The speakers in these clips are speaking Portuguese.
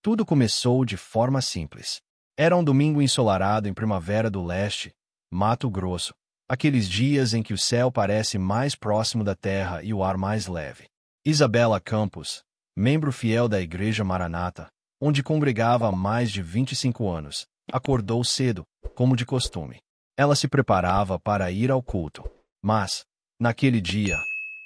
Tudo começou de forma simples. Era um domingo ensolarado em Primavera do Leste, Mato Grosso, aqueles dias em que o céu parece mais próximo da terra e o ar mais leve. Isabela Campos, membro fiel da Igreja Maranata, onde congregava há mais de 25 anos, acordou cedo, como de costume. Ela se preparava para ir ao culto. Mas, naquele dia,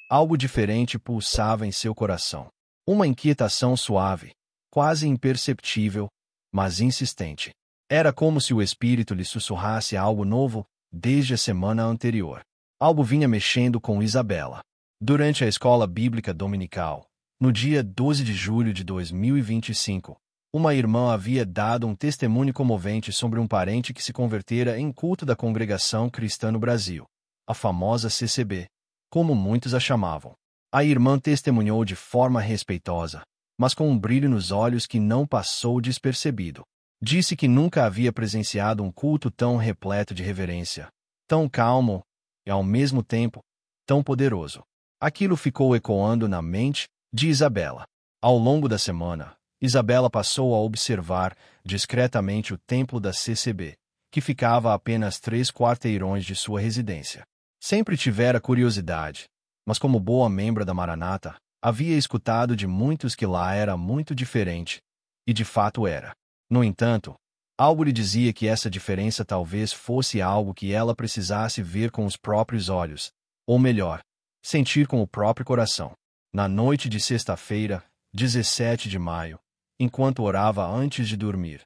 algo diferente pulsava em seu coração. Uma inquietação suave, quase imperceptível, mas insistente. Era como se o Espírito lhe sussurrasse algo novo desde a semana anterior. Algo vinha mexendo com Isabela. Durante a escola bíblica dominical, no dia 12 de julho de 2025, uma irmã havia dado um testemunho comovente sobre um parente que se convertera em culto da Congregação Cristã no Brasil, a famosa CCB, como muitos a chamavam. A irmã testemunhou de forma respeitosa, mas com um brilho nos olhos que não passou despercebido. Disse que nunca havia presenciado um culto tão repleto de reverência, tão calmo e, ao mesmo tempo, tão poderoso. Aquilo ficou ecoando na mente de Isabela. Ao longo da semana, Isabela passou a observar discretamente o templo da CCB, que ficava a apenas 3 quarteirões de sua residência. Sempre tivera curiosidade, mas como boa membra da Maranata, havia escutado de muitos que lá era muito diferente, e de fato era. No entanto, algo lhe dizia que essa diferença talvez fosse algo que ela precisasse ver com os próprios olhos, ou melhor, sentir com o próprio coração. Na noite de sexta-feira, 17 de maio, enquanto orava antes de dormir,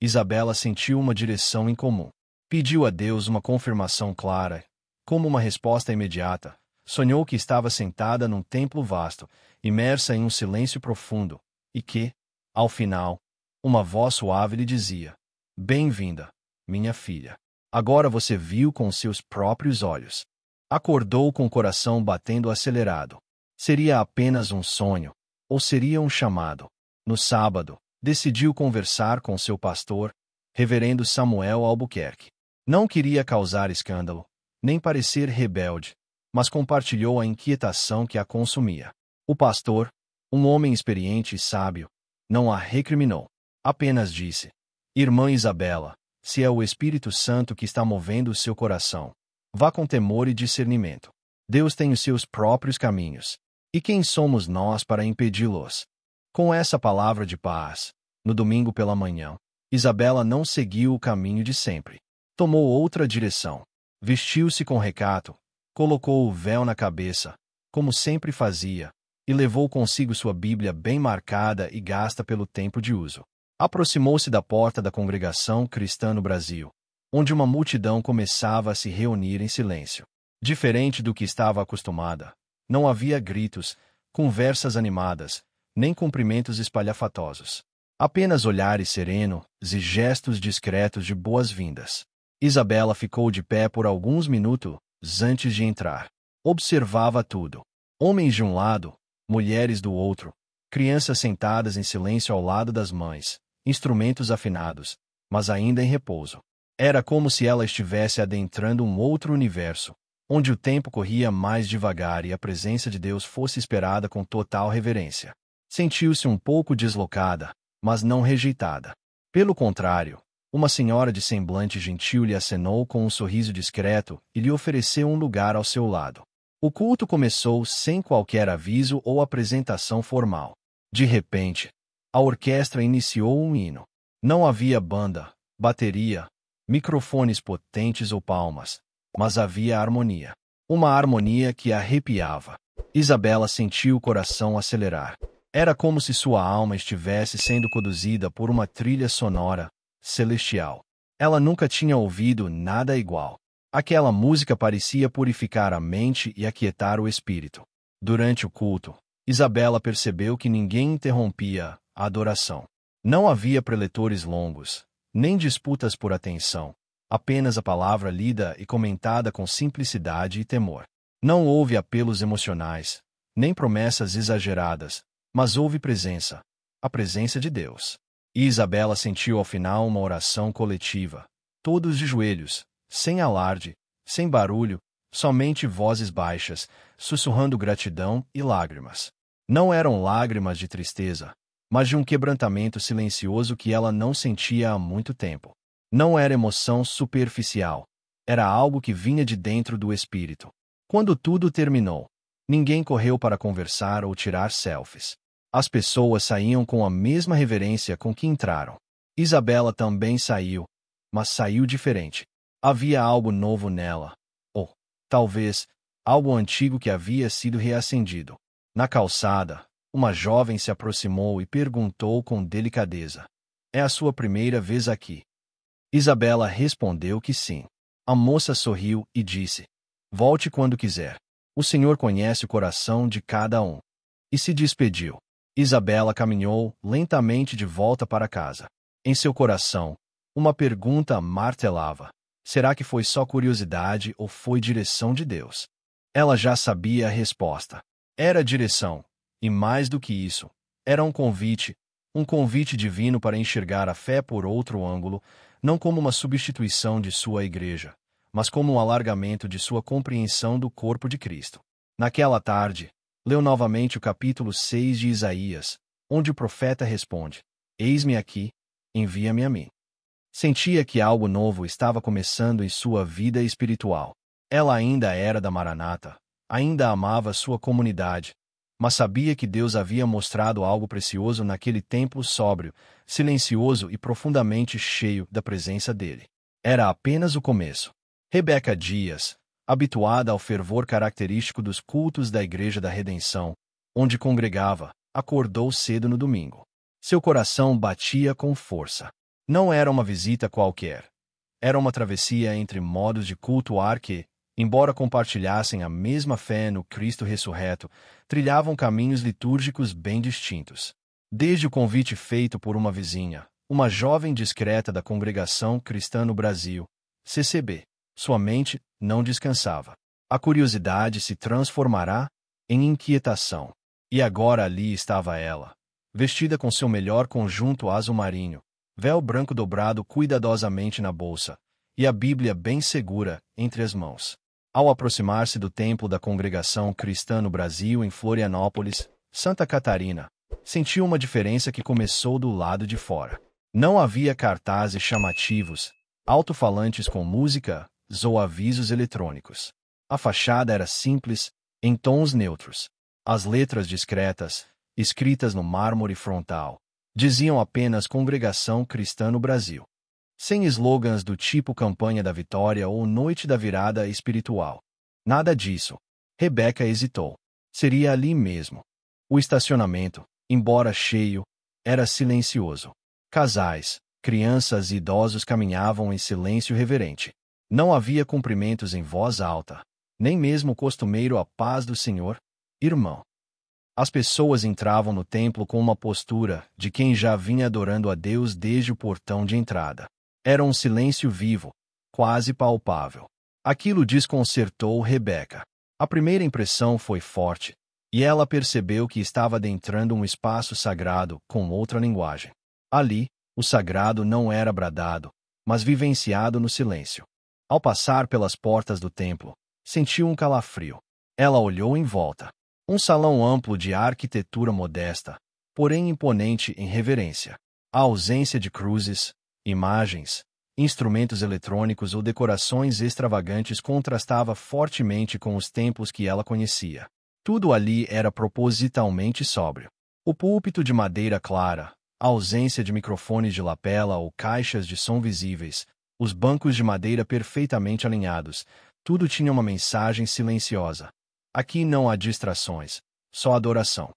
Isabela sentiu uma direção incomum. Pediu a Deus uma confirmação clara. Como uma resposta imediata, sonhou que estava sentada num templo vasto, imersa em um silêncio profundo, e que, ao final, uma voz suave lhe dizia: "Bem-vinda, minha filha. Agora você viu com seus próprios olhos." Acordou com o coração batendo acelerado. Seria apenas um sonho, ou seria um chamado? No sábado, decidiu conversar com seu pastor, reverendo Samuel Albuquerque. Não queria causar escândalo, nem parecer rebelde, mas compartilhou a inquietação que a consumia. O pastor, um homem experiente e sábio, não a recriminou. Apenas disse: "Irmã Isabela, se é o Espírito Santo que está movendo o seu coração, vá com temor e discernimento. Deus tem os seus próprios caminhos. E quem somos nós para impedi-los?" Com essa palavra de paz, no domingo pela manhã, Isabela não seguiu o caminho de sempre. Tomou outra direção. Vestiu-se com recato, colocou o véu na cabeça, como sempre fazia, e levou consigo sua Bíblia bem marcada e gasta pelo tempo de uso. Aproximou-se da porta da Congregação Cristã no Brasil, onde uma multidão começava a se reunir em silêncio. Diferente do que estava acostumada, não havia gritos, conversas animadas, nem cumprimentos espalhafatosos. Apenas olhares serenos e gestos discretos de boas-vindas. Isabela ficou de pé por alguns minutos antes de entrar. Observava tudo. Homens de um lado, mulheres do outro, crianças sentadas em silêncio ao lado das mães, instrumentos afinados, mas ainda em repouso. Era como se ela estivesse adentrando um outro universo, onde o tempo corria mais devagar e a presença de Deus fosse esperada com total reverência. Sentiu-se um pouco deslocada, mas não rejeitada. Pelo contrário, uma senhora de semblante gentil lhe acenou com um sorriso discreto e lhe ofereceu um lugar ao seu lado. O culto começou sem qualquer aviso ou apresentação formal. De repente, a orquestra iniciou um hino. Não havia banda, bateria, microfones potentes ou palmas, mas havia harmonia. Uma harmonia que arrepiava. Isabela sentiu o coração acelerar. Era como se sua alma estivesse sendo conduzida por uma trilha sonora, celestial. Ela nunca tinha ouvido nada igual. Aquela música parecia purificar a mente e aquietar o espírito. Durante o culto, Isabela percebeu que ninguém interrompia a adoração. Não havia preletores longos, nem disputas por atenção, apenas a palavra lida e comentada com simplicidade e temor. Não houve apelos emocionais, nem promessas exageradas, mas houve presença, a presença de Deus. E Isabela sentiu ao final uma oração coletiva, todos de joelhos, sem alarde, sem barulho, somente vozes baixas, sussurrando gratidão e lágrimas. Não eram lágrimas de tristeza, mas de um quebrantamento silencioso que ela não sentia há muito tempo. Não era emoção superficial. Era algo que vinha de dentro do espírito. Quando tudo terminou, ninguém correu para conversar ou tirar selfies. As pessoas saíam com a mesma reverência com que entraram. Isabela também saiu, mas saiu diferente. Havia algo novo nela. Ou, talvez, algo antigo que havia sido reacendido. Na calçada, uma jovem se aproximou e perguntou com delicadeza: "É a sua primeira vez aqui?" Isabela respondeu que sim. A moça sorriu e disse: "Volte quando quiser. O senhor conhece o coração de cada um." E se despediu. Isabela caminhou lentamente de volta para casa. Em seu coração, uma pergunta martelava: será que foi só curiosidade ou foi direção de Deus? Ela já sabia a resposta. Era direção, e mais do que isso, era um convite divino para enxergar a fé por outro ângulo, não como uma substituição de sua igreja, mas como um alargamento de sua compreensão do corpo de Cristo. Naquela tarde, leu novamente o capítulo 6 de Isaías, onde o profeta responde: "Eis-me aqui, envia-me a mim." Sentia que algo novo estava começando em sua vida espiritual. Ela ainda era da Maranata, ainda amava sua comunidade, mas sabia que Deus havia mostrado algo precioso naquele templo sóbrio, silencioso e profundamente cheio da presença dele. Era apenas o começo. Rebeca Dias, habituada ao fervor característico dos cultos da Igreja da Redenção, onde congregava, acordou cedo no domingo. Seu coração batia com força. Não era uma visita qualquer. Era uma travessia entre modos de cultuar que, embora compartilhassem a mesma fé no Cristo ressurreto, trilhavam caminhos litúrgicos bem distintos. Desde o convite feito por uma vizinha, uma jovem discreta da Congregação Cristã no Brasil, CCB, sua mente não descansava. A curiosidade se transformará em inquietação. E agora ali estava ela, vestida com seu melhor conjunto azul marinho, véu branco dobrado cuidadosamente na bolsa, e a Bíblia bem segura entre as mãos. Ao aproximar-se do templo da Congregação Cristã no Brasil em Florianópolis, Santa Catarina, sentiu uma diferença que começou do lado de fora. Não havia cartazes chamativos, alto-falantes com música ou avisos eletrônicos. A fachada era simples, em tons neutros. As letras discretas, escritas no mármore frontal, diziam apenas Congregação Cristã no Brasil. Sem slogans do tipo Campanha da Vitória ou Noite da Virada Espiritual. Nada disso. Rebeca hesitou. Seria ali mesmo. O estacionamento, embora cheio, era silencioso. Casais, crianças e idosos caminhavam em silêncio reverente. Não havia cumprimentos em voz alta, nem mesmo o costumeiro "a paz do Senhor, irmão." As pessoas entravam no templo com uma postura de quem já vinha adorando a Deus desde o portão de entrada. Era um silêncio vivo, quase palpável. Aquilo desconcertou Rebeca. A primeira impressão foi forte, e ela percebeu que estava adentrando um espaço sagrado com outra linguagem. Ali, o sagrado não era bradado, mas vivenciado no silêncio. Ao passar pelas portas do templo, sentiu um calafrio. Ela olhou em volta. Um salão amplo de arquitetura modesta, porém imponente em reverência. A ausência de cruzes, imagens, instrumentos eletrônicos ou decorações extravagantes contrastava fortemente com os templos que ela conhecia. Tudo ali era propositalmente sóbrio. O púlpito de madeira clara, a ausência de microfones de lapela ou caixas de som visíveis, os bancos de madeira perfeitamente alinhados, tudo tinha uma mensagem silenciosa. Aqui não há distrações, só adoração.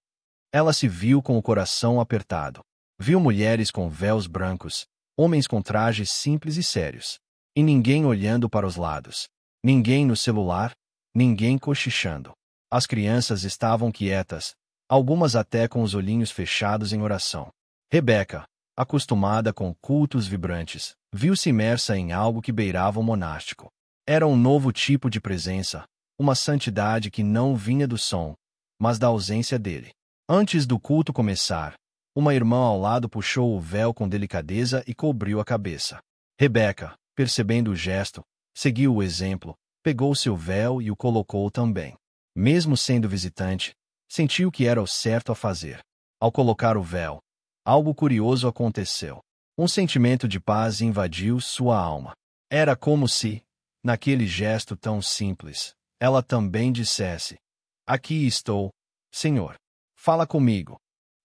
Ela se viu com o coração apertado. Viu mulheres com véus brancos, homens com trajes simples e sérios. E ninguém olhando para os lados. Ninguém no celular, ninguém cochichando. As crianças estavam quietas, algumas até com os olhinhos fechados em oração. Rebeca, acostumada com cultos vibrantes, viu-se imersa em algo que beirava o monástico. Era um novo tipo de presença, uma santidade que não vinha do som, mas da ausência dele. Antes do culto começar, uma irmã ao lado puxou o véu com delicadeza e cobriu a cabeça. Rebeca, percebendo o gesto, seguiu o exemplo, pegou seu véu e o colocou também. Mesmo sendo visitante, sentiu que era o certo a fazer. Ao colocar o véu, algo curioso aconteceu. Um sentimento de paz invadiu sua alma. Era como se, naquele gesto tão simples, ela também dissesse: Aqui estou, Senhor. Fala comigo.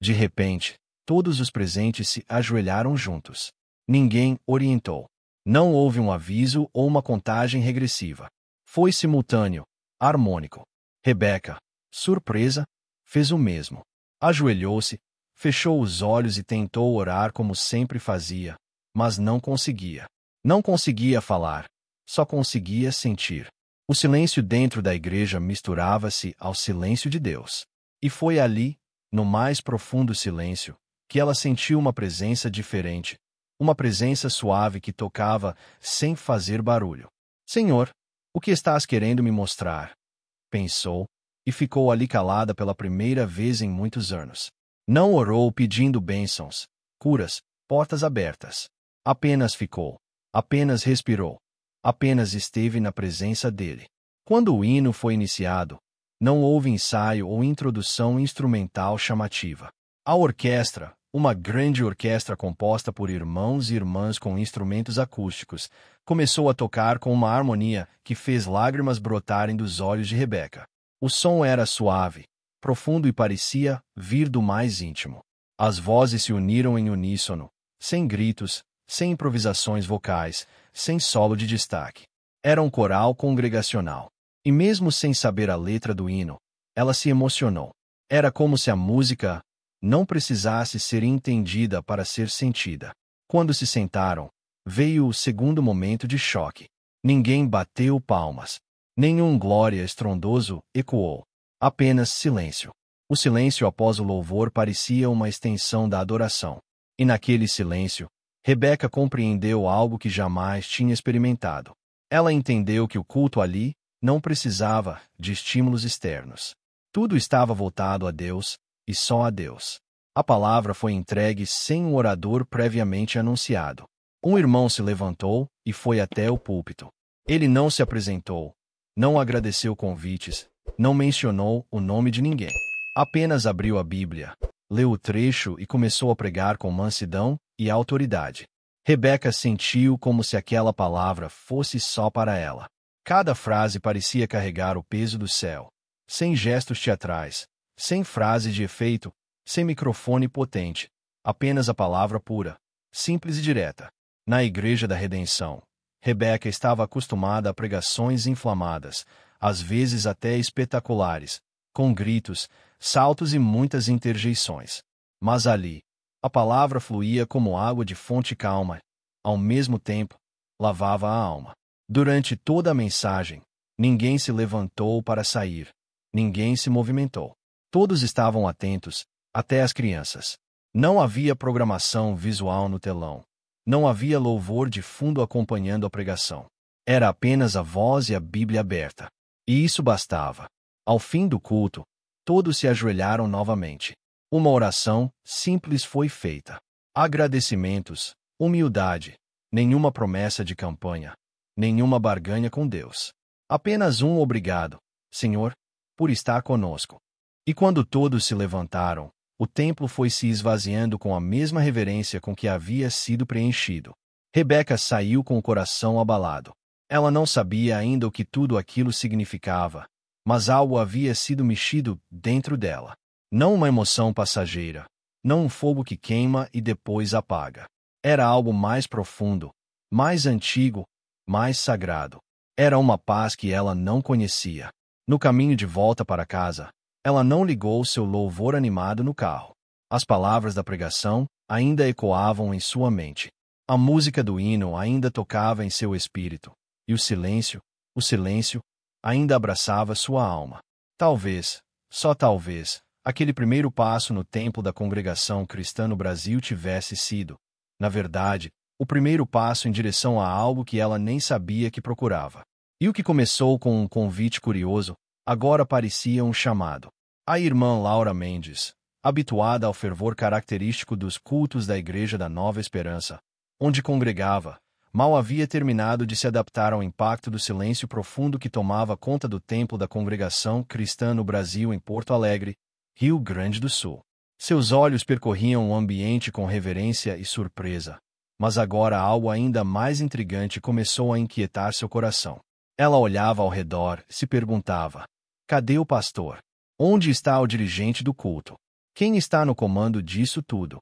De repente, todos os presentes se ajoelharam juntos. Ninguém orientou. Não houve um aviso ou uma contagem regressiva. Foi simultâneo, harmônico. Rebeca, surpresa, fez o mesmo. Ajoelhou-se, fechou os olhos e tentou orar como sempre fazia, mas não conseguia. Não conseguia falar, só conseguia sentir. O silêncio dentro da igreja misturava-se ao silêncio de Deus. E foi ali, no mais profundo silêncio, que ela sentiu uma presença diferente, uma presença suave que tocava sem fazer barulho. Senhor, o que estás querendo me mostrar? Pensou, e ficou ali calada pela primeira vez em muitos anos. Não orou pedindo bênçãos, curas, portas abertas. Apenas ficou, apenas respirou, apenas esteve na presença dele. Quando o hino foi iniciado, não houve ensaio ou introdução instrumental chamativa. A orquestra, uma grande orquestra composta por irmãos e irmãs com instrumentos acústicos, começou a tocar com uma harmonia que fez lágrimas brotarem dos olhos de Rebeca. O som era suave, profundo e parecia vir do mais íntimo. As vozes se uniram em uníssono, sem gritos, sem improvisações vocais, sem solo de destaque. Era um coral congregacional. E mesmo sem saber a letra do hino, ela se emocionou. Era como se a música não precisasse ser entendida para ser sentida. Quando se sentaram, veio o segundo momento de choque. Ninguém bateu palmas. Nenhum glória estrondoso ecoou. Apenas silêncio. O silêncio após o louvor parecia uma extensão da adoração. E naquele silêncio, Rebeca compreendeu algo que jamais tinha experimentado. Ela entendeu que o culto ali não precisava de estímulos externos. Tudo estava voltado a Deus, e só a Deus. A palavra foi entregue sem um orador previamente anunciado. Um irmão se levantou e foi até o púlpito. Ele não se apresentou, não agradeceu convites, não mencionou o nome de ninguém. Apenas abriu a Bíblia, leu o trecho e começou a pregar com mansidão e autoridade. Rebeca sentiu como se aquela palavra fosse só para ela. Cada frase parecia carregar o peso do céu, sem gestos teatrais, sem frase de efeito, sem microfone potente, apenas a palavra pura, simples e direta. Na Igreja da Redenção, Rebeca estava acostumada a pregações inflamadas, às vezes até espetaculares, com gritos, saltos e muitas interjeições. Mas ali, a palavra fluía como água de fonte calma, ao mesmo tempo, lavava a alma. Durante toda a mensagem, ninguém se levantou para sair, ninguém se movimentou. Todos estavam atentos, até as crianças. Não havia programação visual no telão. Não havia louvor de fundo acompanhando a pregação. Era apenas a voz e a Bíblia aberta. E isso bastava. Ao fim do culto, todos se ajoelharam novamente. Uma oração simples foi feita. Agradecimentos, humildade, nenhuma promessa de campanha, nenhuma barganha com Deus. Apenas um obrigado, Senhor, por estar conosco. E quando todos se levantaram, o templo foi se esvaziando com a mesma reverência com que havia sido preenchido. Rebeca saiu com o coração abalado. Ela não sabia ainda o que tudo aquilo significava, mas algo havia sido mexido dentro dela. Não uma emoção passageira, não um fogo que queima e depois apaga. Era algo mais profundo, mais antigo, mais sagrado. Era uma paz que ela não conhecia. No caminho de volta para casa, ela não ligou seu louvor animado no carro. As palavras da pregação ainda ecoavam em sua mente. A música do hino ainda tocava em seu espírito, e o silêncio, ainda abraçava sua alma. Talvez, só talvez, aquele primeiro passo no templo da congregação cristã no Brasil tivesse sido, na verdade, o primeiro passo em direção a algo que ela nem sabia que procurava. E o que começou com um convite curioso, agora parecia um chamado. A irmã Laura Mendes, habituada ao fervor característico dos cultos da Igreja da Nova Esperança, onde congregava, mal havia terminado de se adaptar ao impacto do silêncio profundo que tomava conta do templo da congregação cristã no Brasil em Porto Alegre, Rio Grande do Sul. Seus olhos percorriam o ambiente com reverência e surpresa. Mas agora algo ainda mais intrigante começou a inquietar seu coração. Ela olhava ao redor e se perguntava: cadê o pastor? Onde está o dirigente do culto? Quem está no comando disso tudo?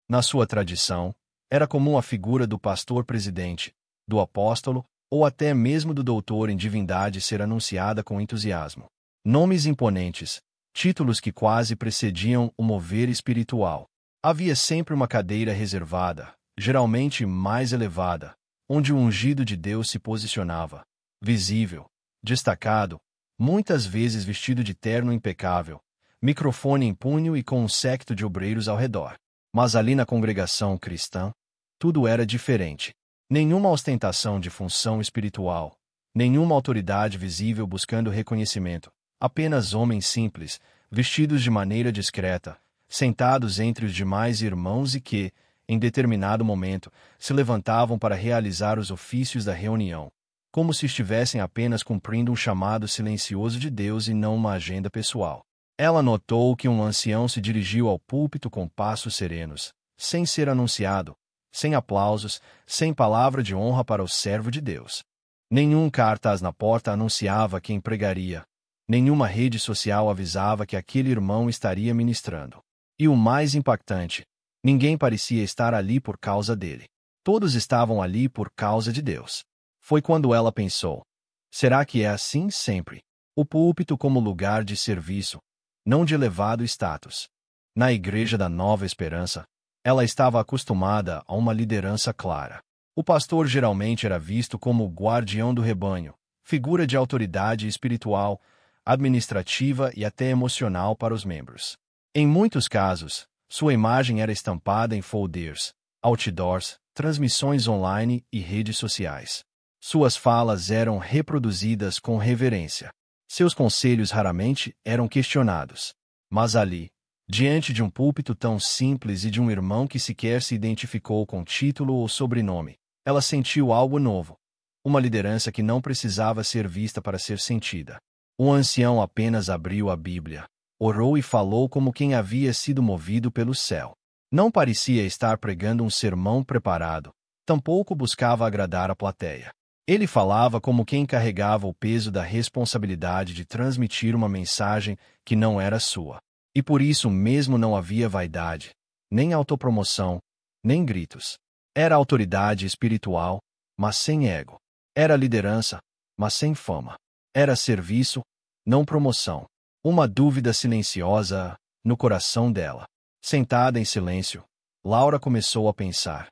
Na sua tradição, era comum a figura do pastor-presidente, do apóstolo, ou até mesmo do doutor em divindade ser anunciada com entusiasmo. Nomes imponentes, títulos que quase precediam o mover espiritual. Havia sempre uma cadeira reservada, geralmente mais elevada, onde o ungido de Deus se posicionava, visível, destacado, muitas vezes vestido de terno impecável, microfone em punho e com um séquito de obreiros ao redor. Mas ali na congregação cristã, tudo era diferente. Nenhuma ostentação de função espiritual, nenhuma autoridade visível buscando reconhecimento, apenas homens simples, vestidos de maneira discreta, sentados entre os demais irmãos e que, em determinado momento, se levantavam para realizar os ofícios da reunião, como se estivessem apenas cumprindo um chamado silencioso de Deus e não uma agenda pessoal. Ela notou que um ancião se dirigiu ao púlpito com passos serenos, sem ser anunciado, sem aplausos, sem palavra de honra para o servo de Deus. Nenhum cartaz na porta anunciava quem pregaria, nenhuma rede social avisava que aquele irmão estaria ministrando. E o mais impactante, ninguém parecia estar ali por causa dele. Todos estavam ali por causa de Deus. Foi quando ela pensou: será que é assim sempre? O púlpito como lugar de serviço, não de elevado status. Na Igreja da Nova Esperança, ela estava acostumada a uma liderança clara. O pastor geralmente era visto como o guardião do rebanho, figura de autoridade espiritual, administrativa e até emocional para os membros. Em muitos casos, sua imagem era estampada em folders, outdoors, transmissões online e redes sociais. Suas falas eram reproduzidas com reverência. Seus conselhos raramente eram questionados. Mas ali, diante de um púlpito tão simples e de um irmão que sequer se identificou com título ou sobrenome, ela sentiu algo novo. Uma liderança que não precisava ser vista para ser sentida. O ancião apenas abriu a Bíblia, orou e falou como quem havia sido movido pelo céu. Não parecia estar pregando um sermão preparado, tampouco buscava agradar a plateia. Ele falava como quem carregava o peso da responsabilidade de transmitir uma mensagem que não era sua. E por isso mesmo não havia vaidade, nem autopromoção, nem gritos. Era autoridade espiritual, mas sem ego. Era liderança, mas sem fama. Era serviço, não promoção. Uma dúvida silenciosa no coração dela. Sentada em silêncio, Laura começou a pensar.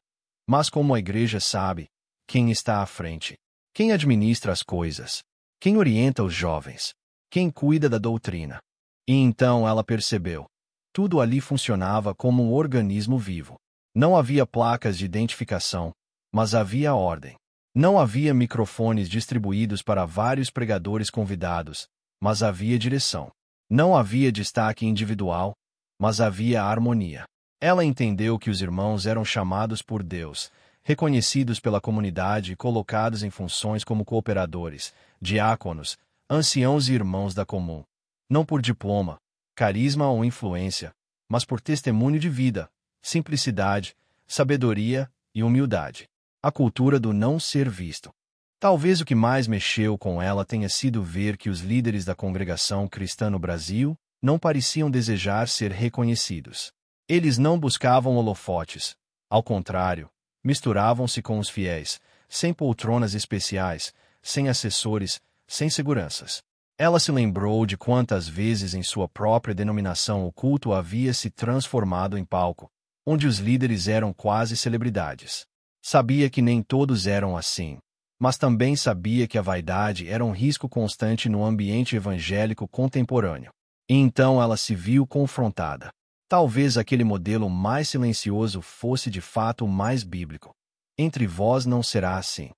Mas como a igreja sabe, quem está à frente? Quem administra as coisas? Quem orienta os jovens? Quem cuida da doutrina? E então ela percebeu. Tudo ali funcionava como um organismo vivo. Não havia placas de identificação, mas havia ordem. Não havia microfones distribuídos para vários pregadores convidados, mas havia direção. Não havia destaque individual, mas havia harmonia. Ela entendeu que os irmãos eram chamados por Deus, reconhecidos pela comunidade e colocados em funções como cooperadores, diáconos, anciãos e irmãos da comum. Não por diploma, carisma ou influência, mas por testemunho de vida, simplicidade, sabedoria e humildade. A cultura do não ser visto. Talvez o que mais mexeu com ela tenha sido ver que os líderes da congregação cristã no Brasil não pareciam desejar ser reconhecidos. Eles não buscavam holofotes. Ao contrário, misturavam-se com os fiéis, sem poltronas especiais, sem assessores, sem seguranças. Ela se lembrou de quantas vezes em sua própria denominação o culto havia se transformado em palco, onde os líderes eram quase celebridades. Sabia que nem todos eram assim, mas também sabia que a vaidade era um risco constante no ambiente evangélico contemporâneo. E então ela se viu confrontada. Talvez aquele modelo mais silencioso fosse de fato o mais bíblico. Entre vós não será assim.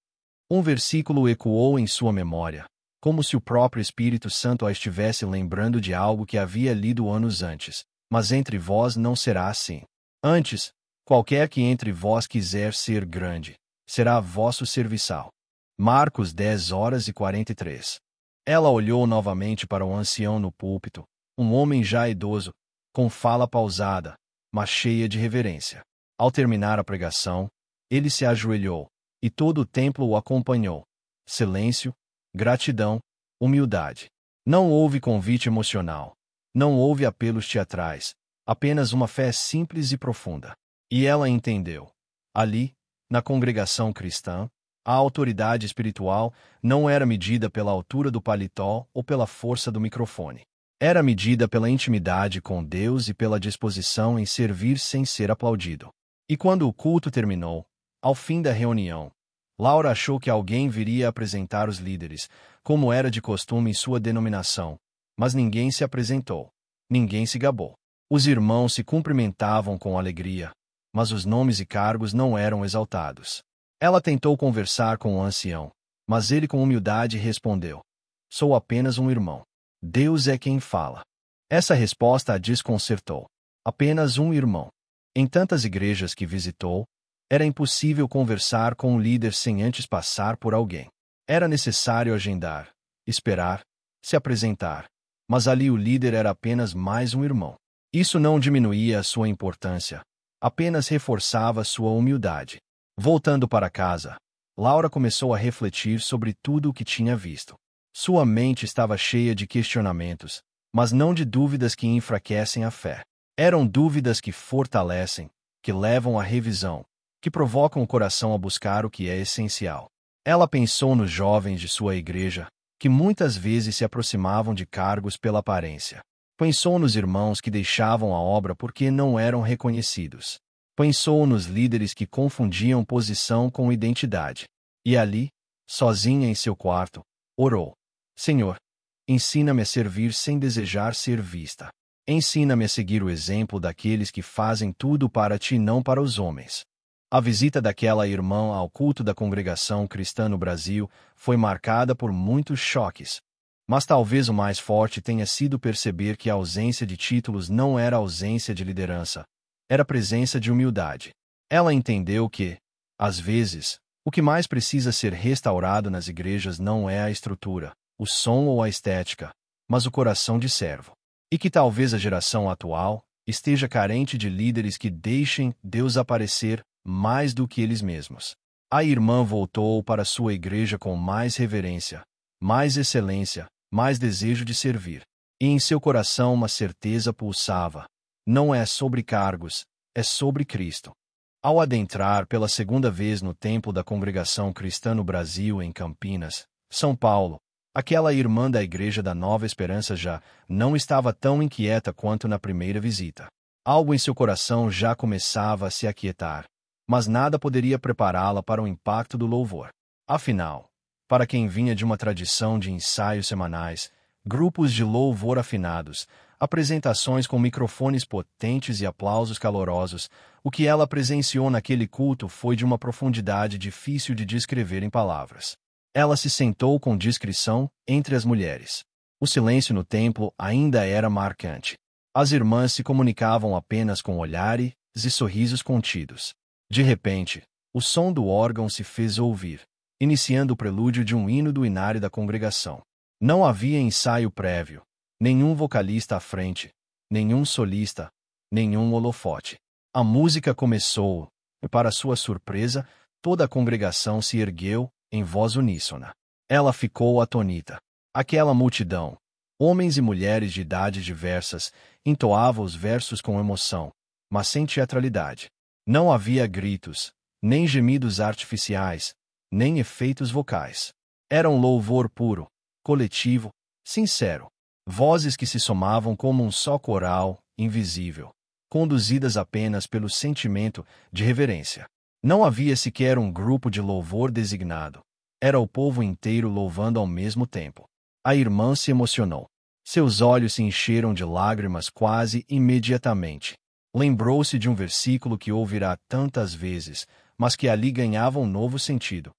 Um versículo ecoou em sua memória, como se o próprio Espírito Santo a estivesse lembrando de algo que havia lido anos antes. Mas entre vós não será assim. Antes, qualquer que entre vós quiser ser grande, será vosso serviçal. Marcos 10:43. Ela olhou novamente para o ancião no púlpito, um homem já idoso, com fala pausada, mas cheia de reverência. Ao terminar a pregação, ele se ajoelhou, e todo o templo o acompanhou. Silêncio, gratidão, humildade. Não houve convite emocional. Não houve apelos teatrais. Apenas uma fé simples e profunda. E ela entendeu. Ali, na congregação cristã, a autoridade espiritual não era medida pela altura do paletó ou pela força do microfone. Era medida pela intimidade com Deus e pela disposição em servir sem ser aplaudido. E quando o culto terminou, ao fim da reunião, Laura achou que alguém viria apresentar os líderes, como era de costume em sua denominação, mas ninguém se apresentou. Ninguém se gabou. Os irmãos se cumprimentavam com alegria, mas os nomes e cargos não eram exaltados. Ela tentou conversar com o ancião, mas ele com humildade respondeu: "Sou apenas um irmão. Deus é quem fala." Essa resposta a desconcertou. Apenas um irmão. Em tantas igrejas que visitou, era impossível conversar com um líder sem antes passar por alguém. Era necessário agendar, esperar, se apresentar. Mas ali o líder era apenas mais um irmão. Isso não diminuía a sua importância, apenas reforçava sua humildade. Voltando para casa, Laura começou a refletir sobre tudo o que tinha visto. Sua mente estava cheia de questionamentos, mas não de dúvidas que enfraquecem a fé. Eram dúvidas que fortalecem, que levam à revisão, que provocam o coração a buscar o que é essencial. Ela pensou nos jovens de sua igreja, que muitas vezes se aproximavam de cargos pela aparência. Pensou nos irmãos que deixavam a obra porque não eram reconhecidos. Pensou nos líderes que confundiam posição com identidade. E ali, sozinha em seu quarto, orou: "Senhor, ensina-me a servir sem desejar ser vista. Ensina-me a seguir o exemplo daqueles que fazem tudo para ti e não para os homens." A visita daquela irmã ao culto da congregação cristã no Brasil foi marcada por muitos choques. Mas talvez o mais forte tenha sido perceber que a ausência de títulos não era ausência de liderança, era presença de humildade. Ela entendeu que, às vezes, o que mais precisa ser restaurado nas igrejas não é a estrutura, o som ou a estética, mas o coração de servo. E que talvez a geração atual esteja carente de líderes que deixem Deus aparecer mais do que eles mesmos. A irmã voltou para sua igreja com mais reverência, mais excelência, mais desejo de servir. E em seu coração uma certeza pulsava: não é sobre cargos, é sobre Cristo. Ao adentrar pela segunda vez no templo da Congregação Cristã no Brasil, em Campinas, São Paulo, aquela irmã da Igreja da Nova Esperança já não estava tão inquieta quanto na primeira visita. Algo em seu coração já começava a se aquietar, mas nada poderia prepará-la para o impacto do louvor. Afinal, para quem vinha de uma tradição de ensaios semanais, grupos de louvor afinados, apresentações com microfones potentes e aplausos calorosos, o que ela presenciou naquele culto foi de uma profundidade difícil de descrever em palavras. Ela se sentou com discrição entre as mulheres. O silêncio no templo ainda era marcante. As irmãs se comunicavam apenas com olhares e sorrisos contidos. De repente, o som do órgão se fez ouvir, iniciando o prelúdio de um hino do inário da congregação. Não havia ensaio prévio, nenhum vocalista à frente, nenhum solista, nenhum holofote. A música começou, e para sua surpresa, toda a congregação se ergueu, em voz uníssona. Ela ficou atonita. Aquela multidão, homens e mulheres de idades diversas, entoava os versos com emoção, mas sem teatralidade. Não havia gritos, nem gemidos artificiais, nem efeitos vocais. Era um louvor puro, coletivo, sincero. Vozes que se somavam como um só coral, invisível, conduzidas apenas pelo sentimento de reverência. Não havia sequer um grupo de louvor designado. Era o povo inteiro louvando ao mesmo tempo. A irmã se emocionou. Seus olhos se encheram de lágrimas quase imediatamente. Lembrou-se de um versículo que ouvirá tantas vezes, mas que ali ganhava um novo sentido.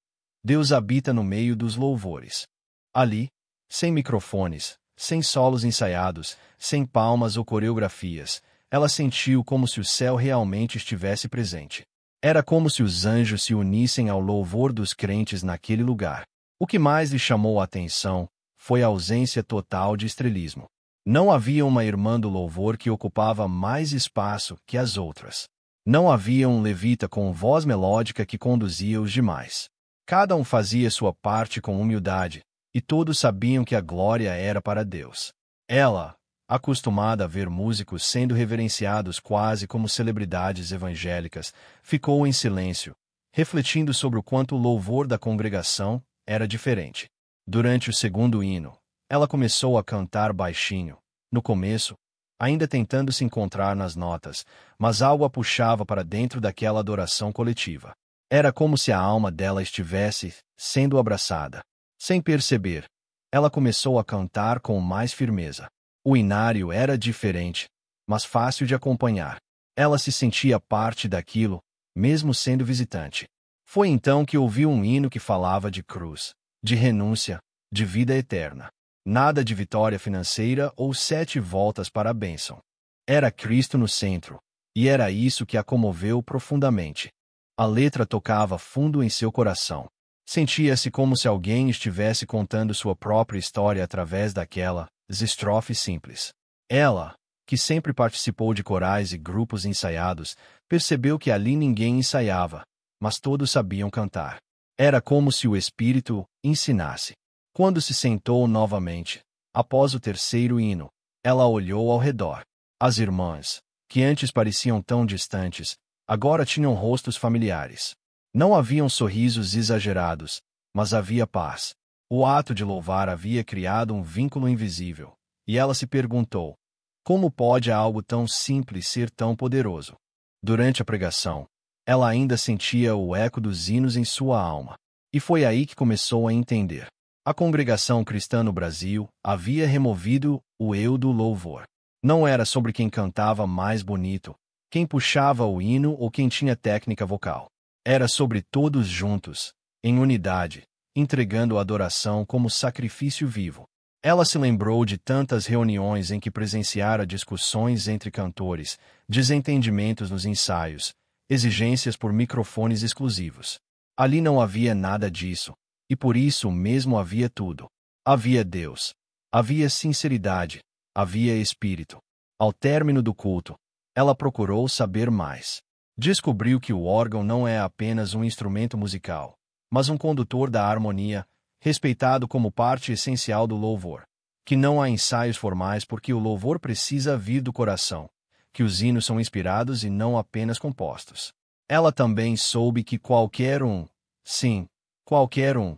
Deus habita no meio dos louvores. Ali, sem microfones, sem solos ensaiados, sem palmas ou coreografias, ela sentiu como se o céu realmente estivesse presente. Era como se os anjos se unissem ao louvor dos crentes naquele lugar. O que mais lhe chamou a atenção foi a ausência total de estrelismo. Não havia uma irmã do louvor que ocupava mais espaço que as outras. Não havia um levita com voz melódica que conduzia os demais. Cada um fazia sua parte com humildade, e todos sabiam que a glória era para Deus. Ela, acostumada a ver músicos sendo reverenciados quase como celebridades evangélicas, ficou em silêncio, refletindo sobre o quanto o louvor da congregação era diferente. Durante o segundo hino, ela começou a cantar baixinho. No começo, ainda tentando se encontrar nas notas, mas algo a puxava para dentro daquela adoração coletiva. Era como se a alma dela estivesse sendo abraçada. Sem perceber, ela começou a cantar com mais firmeza. O inário era diferente, mas fácil de acompanhar. Ela se sentia parte daquilo, mesmo sendo visitante. Foi então que ouviu um hino que falava de cruz, de renúncia, de vida eterna. Nada de vitória financeira ou 7 voltas para a bênção. Era Cristo no centro, e era isso que a comoveu profundamente. A letra tocava fundo em seu coração. Sentia-se como se alguém estivesse contando sua própria história através daquelas estrofes simples. Ela, que sempre participou de corais e grupos ensaiados, percebeu que ali ninguém ensaiava, mas todos sabiam cantar. Era como se o Espírito ensinasse. Quando se sentou novamente, após o terceiro hino, ela olhou ao redor. As irmãs, que antes pareciam tão distantes, agora tinham rostos familiares. Não haviam sorrisos exagerados, mas havia paz. O ato de louvar havia criado um vínculo invisível, e ela se perguntou: como pode algo tão simples ser tão poderoso? Durante a pregação, ela ainda sentia o eco dos hinos em sua alma. E foi aí que começou a entender. A congregação cristã no Brasil havia removido o eu do louvor. Não era sobre quem cantava mais bonito, quem puxava o hino ou quem tinha técnica vocal. Era sobre todos juntos, em unidade, entregando a adoração como sacrifício vivo. Ela se lembrou de tantas reuniões em que presenciara discussões entre cantores, desentendimentos nos ensaios, exigências por microfones exclusivos. Ali não havia nada disso. E por isso mesmo havia tudo. Havia Deus. Havia sinceridade. Havia Espírito. Ao término do culto, ela procurou saber mais. Descobriu que o órgão não é apenas um instrumento musical, mas um condutor da harmonia, respeitado como parte essencial do louvor. Que não há ensaios formais porque o louvor precisa vir do coração. Que os hinos são inspirados e não apenas compostos. Ela também soube que qualquer um, sim, qualquer um,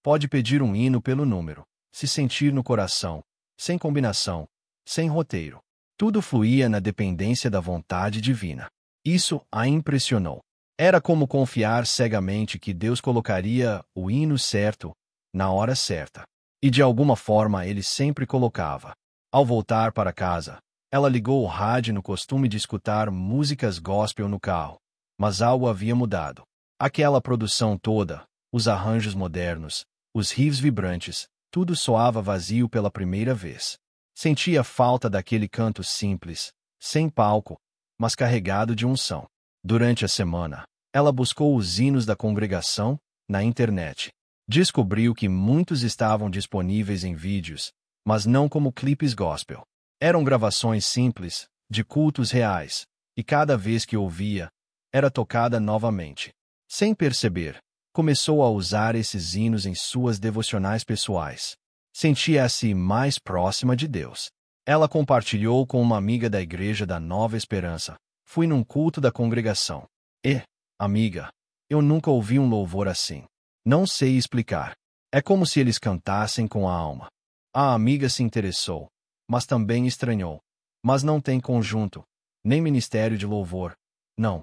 pode pedir um hino pelo número, se sentir no coração, sem combinação, sem roteiro. Tudo fluía na dependência da vontade divina. Isso a impressionou. Era como confiar cegamente que Deus colocaria o hino certo, na hora certa. E de alguma forma ele sempre colocava. Ao voltar para casa, ela ligou o rádio no costume de escutar músicas gospel no carro. Mas algo havia mudado. Aquela produção toda, os arranjos modernos, os riffs vibrantes, tudo soava vazio pela primeira vez. Sentia falta daquele canto simples, sem palco, mas carregado de unção. Durante a semana, ela buscou os hinos da congregação na internet. Descobriu que muitos estavam disponíveis em vídeos, mas não como clipes gospel. Eram gravações simples, de cultos reais, e cada vez que ouvia, era tocada novamente. Sem perceber, começou a usar esses hinos em suas devocionais pessoais. Sentia-se mais próxima de Deus. Ela compartilhou com uma amiga da Igreja da Nova Esperança. Fui num culto da congregação. E, amiga, eu nunca ouvi um louvor assim. Não sei explicar. É como se eles cantassem com a alma. A amiga se interessou, mas também estranhou. Mas não tem conjunto, nem ministério de louvor. Não.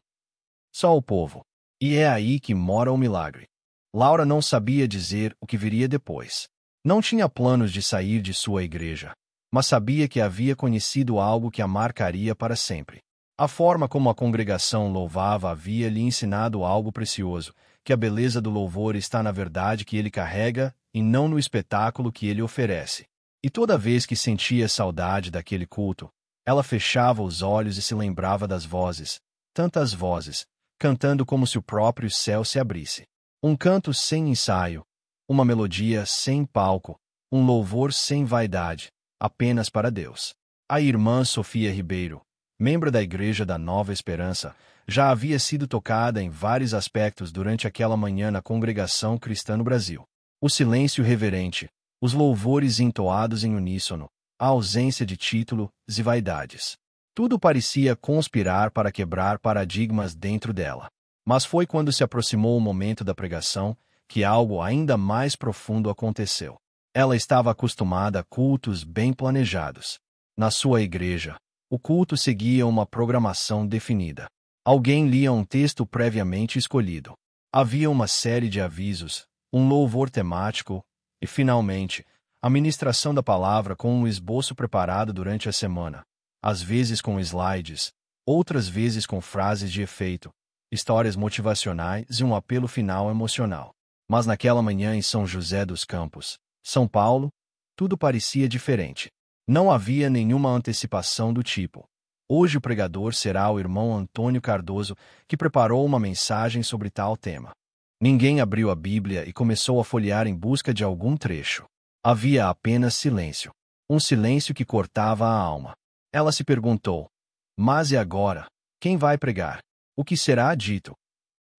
Só o povo. E é aí que mora o milagre. Laura não sabia dizer o que viria depois. Não tinha planos de sair de sua igreja, mas sabia que havia conhecido algo que a marcaria para sempre. A forma como a congregação louvava havia lhe ensinado algo precioso, que a beleza do louvor está na verdade que ele carrega e não no espetáculo que ele oferece. E toda vez que sentia saudade daquele culto, ela fechava os olhos e se lembrava das vozes, tantas vozes, cantando como se o próprio céu se abrisse. Um canto sem ensaio, uma melodia sem palco, um louvor sem vaidade, apenas para Deus. A irmã Sofia Ribeiro, membro da Igreja da Nova Esperança, já havia sido tocada em vários aspectos durante aquela manhã na Congregação Cristã no Brasil. O silêncio reverente, os louvores entoados em uníssono, a ausência de títulos e vaidades. Tudo parecia conspirar para quebrar paradigmas dentro dela. Mas foi quando se aproximou o momento da pregação que algo ainda mais profundo aconteceu. Ela estava acostumada a cultos bem planejados. Na sua igreja, o culto seguia uma programação definida. Alguém lia um texto previamente escolhido. Havia uma série de avisos, um louvor temático e, finalmente, a ministração da palavra com um esboço preparado durante a semana, às vezes com slides, outras vezes com frases de efeito, histórias motivacionais e um apelo final emocional. Mas naquela manhã em São José dos Campos, São Paulo, tudo parecia diferente. Não havia nenhuma antecipação do tipo: hoje o pregador será o irmão Antônio Cardoso, que preparou uma mensagem sobre tal tema. Ninguém abriu a Bíblia e começou a folhear em busca de algum trecho. Havia apenas silêncio. Um silêncio que cortava a alma. Ela se perguntou: mas e agora? Quem vai pregar? O que será dito?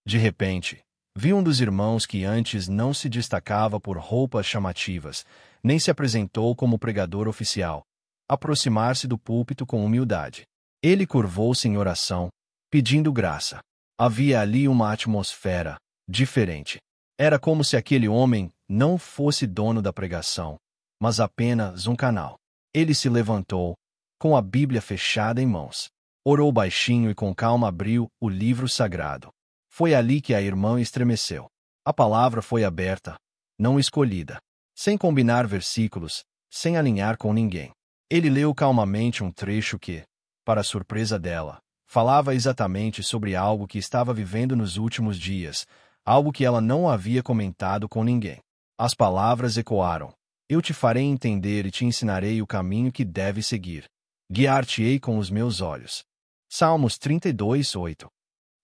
De repente, viu um dos irmãos que antes não se destacava por roupas chamativas, nem se apresentou como pregador oficial, aproximar-se do púlpito com humildade. Ele curvou-se em oração, pedindo graça. Havia ali uma atmosfera diferente. Era como se aquele homem não fosse dono da pregação, mas apenas um canal. Ele se levantou, com a Bíblia fechada em mãos. Orou baixinho e com calma abriu o livro sagrado. Foi ali que a irmã estremeceu. A palavra foi aberta, não escolhida, sem combinar versículos, sem alinhar com ninguém. Ele leu calmamente um trecho que, para surpresa dela, falava exatamente sobre algo que estava vivendo nos últimos dias, algo que ela não havia comentado com ninguém. As palavras ecoaram: eu te farei entender e te ensinarei o caminho que deves seguir. Guiar-te-ei com os meus olhos. Salmos 32:8.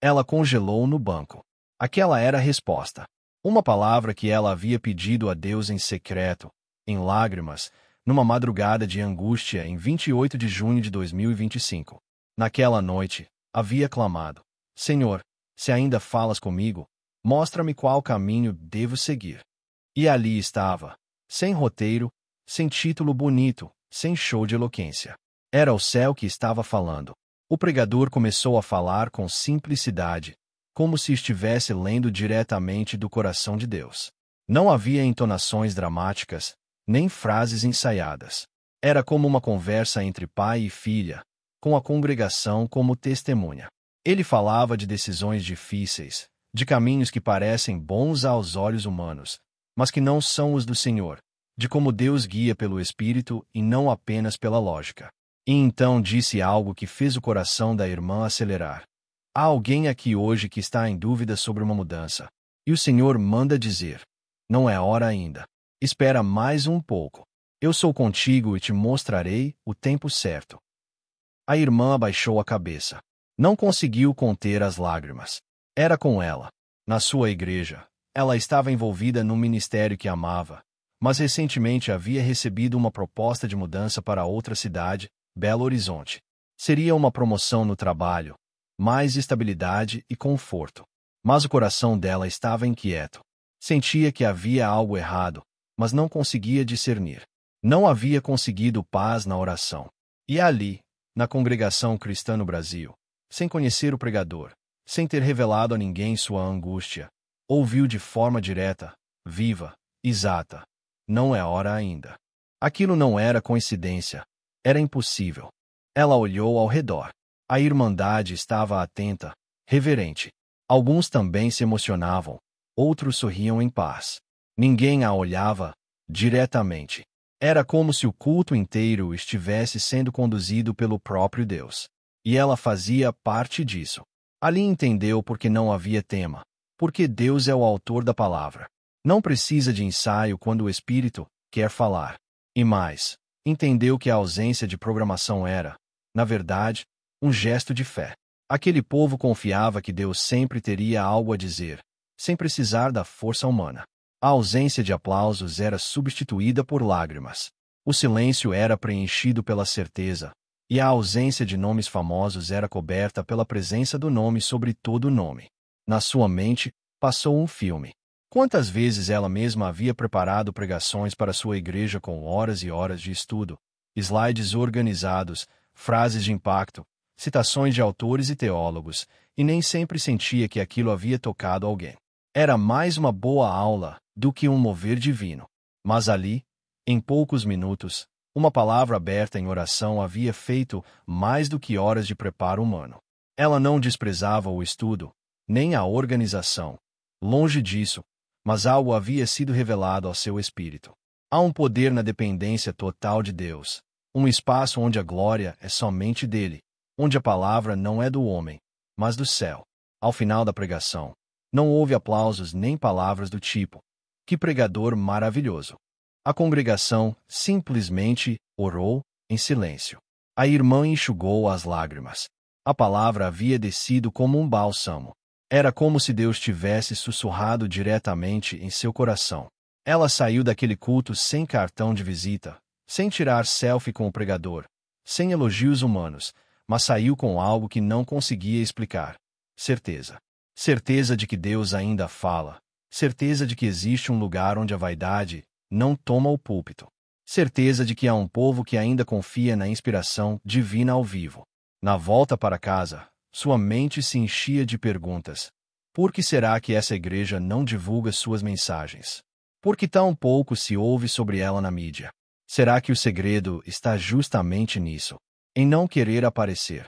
Ela congelou no banco. Aquela era a resposta. Uma palavra que ela havia pedido a Deus em secreto, em lágrimas, numa madrugada de angústia em 28 de junho de 2025. Naquela noite, havia clamado: Senhor, se ainda falas comigo, mostra-me qual caminho devo seguir. E ali estava, sem roteiro, sem título bonito, sem show de eloquência. Era o céu que estava falando. O pregador começou a falar com simplicidade, como se estivesse lendo diretamente do coração de Deus. Não havia entonações dramáticas, nem frases ensaiadas. Era como uma conversa entre pai e filha, com a congregação como testemunha. Ele falava de decisões difíceis, de caminhos que parecem bons aos olhos humanos, mas que não são os do Senhor, de como Deus guia pelo Espírito e não apenas pela lógica. E então disse algo que fez o coração da irmã acelerar. Há alguém aqui hoje que está em dúvida sobre uma mudança. E o Senhor manda dizer: não é hora ainda. Espera mais um pouco. Eu sou contigo e te mostrarei o tempo certo. A irmã abaixou a cabeça. Não conseguiu conter as lágrimas. Era com ela. Na sua igreja, ela estava envolvida num ministério que amava, mas recentemente havia recebido uma proposta de mudança para outra cidade, Belo Horizonte. Seria uma promoção no trabalho, mais estabilidade e conforto. Mas o coração dela estava inquieto. Sentia que havia algo errado, mas não conseguia discernir. Não havia conseguido paz na oração. E ali, na Congregação Cristã no Brasil, sem conhecer o pregador, sem ter revelado a ninguém sua angústia, ouviu de forma direta, viva, exata: não é hora ainda. Aquilo não era coincidência. Era impossível. Ela olhou ao redor. A irmandade estava atenta, reverente. Alguns também se emocionavam, outros sorriam em paz. Ninguém a olhava diretamente. Era como se o culto inteiro estivesse sendo conduzido pelo próprio Deus. E ela fazia parte disso. Ali entendeu por que não havia tema, porque Deus é o autor da palavra. Não precisa de ensaio quando o Espírito quer falar. E mais, entendeu que a ausência de programação era, na verdade, um gesto de fé. Aquele povo confiava que Deus sempre teria algo a dizer, sem precisar da força humana. A ausência de aplausos era substituída por lágrimas. O silêncio era preenchido pela certeza, e a ausência de nomes famosos era coberta pela presença do nome sobre todo o nome. Na sua mente, passou um filme. Quantas vezes ela mesma havia preparado pregações para sua igreja com horas e horas de estudo, slides organizados, frases de impacto, citações de autores e teólogos, e nem sempre sentia que aquilo havia tocado alguém. Era mais uma boa aula do que um mover divino. Mas ali, em poucos minutos, uma palavra aberta em oração havia feito mais do que horas de preparo humano. Ela não desprezava o estudo, nem a organização. Longe disso, mas algo havia sido revelado ao seu espírito. Há um poder na dependência total de Deus, um espaço onde a glória é somente dele, onde a palavra não é do homem, mas do céu. Ao final da pregação, não houve aplausos nem palavras do tipo: "Que pregador maravilhoso!" A congregação simplesmente orou em silêncio. A irmã enxugou as lágrimas. A palavra havia descido como um bálsamo. Era como se Deus tivesse sussurrado diretamente em seu coração. Ela saiu daquele culto sem cartão de visita, sem tirar selfie com o pregador, sem elogios humanos, mas saiu com algo que não conseguia explicar. Certeza. Certeza de que Deus ainda fala. Certeza de que existe um lugar onde a vaidade não toma o púlpito. Certeza de que há um povo que ainda confia na inspiração divina ao vivo. Na volta para casa, sua mente se enchia de perguntas. Por que será que essa igreja não divulga suas mensagens? Por que tão pouco se ouve sobre ela na mídia? Será que o segredo está justamente nisso? Em não querer aparecer?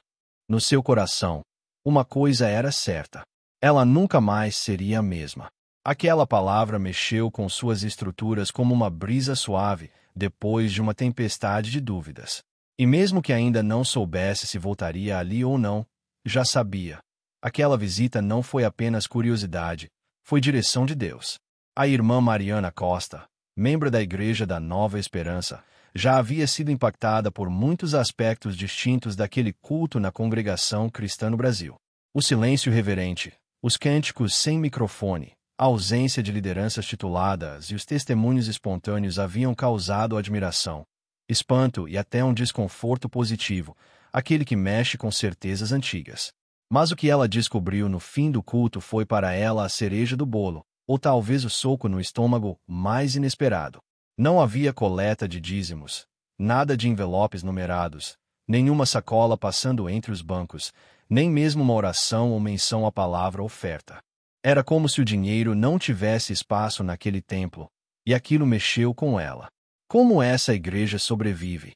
No seu coração, uma coisa era certa. Ela nunca mais seria a mesma. Aquela palavra mexeu com suas estruturas como uma brisa suave, depois de uma tempestade de dúvidas. E mesmo que ainda não soubesse se voltaria ali ou não, já sabia. Aquela visita não foi apenas curiosidade, foi direção de Deus. A irmã Mariana Costa, membro da Igreja da Nova Esperança, já havia sido impactada por muitos aspectos distintos daquele culto na congregação cristã no Brasil. O silêncio reverente, os cânticos sem microfone, a ausência de lideranças tituladas e os testemunhos espontâneos haviam causado admiração, espanto e até um desconforto positivo, aquele que mexe com certezas antigas. Mas o que ela descobriu no fim do culto foi para ela a cereja do bolo, ou talvez o soco no estômago mais inesperado. Não havia coleta de dízimos, nada de envelopes numerados, nenhuma sacola passando entre os bancos, nem mesmo uma oração ou menção à palavra oferta. Era como se o dinheiro não tivesse espaço naquele templo, e aquilo mexeu com ela. Como essa igreja sobrevive?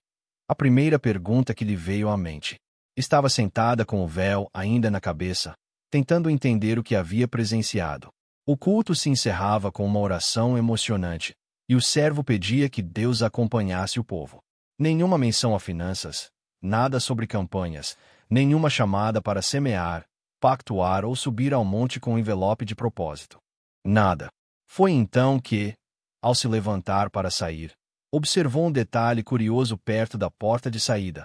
A primeira pergunta que lhe veio à mente. Estava sentada com o véu ainda na cabeça, tentando entender o que havia presenciado. O culto se encerrava com uma oração emocionante, e o servo pedia que Deus acompanhasse o povo. Nenhuma menção a finanças, nada sobre campanhas, nenhuma chamada para semear, pactuar ou subir ao monte com envelope de propósito. Nada. Foi então que, ao se levantar para sair, observou um detalhe curioso perto da porta de saída.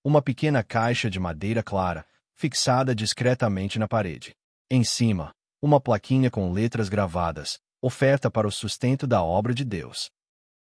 Uma pequena caixa de madeira clara, fixada discretamente na parede. Em cima, uma plaquinha com letras gravadas, oferta para o sustento da obra de Deus.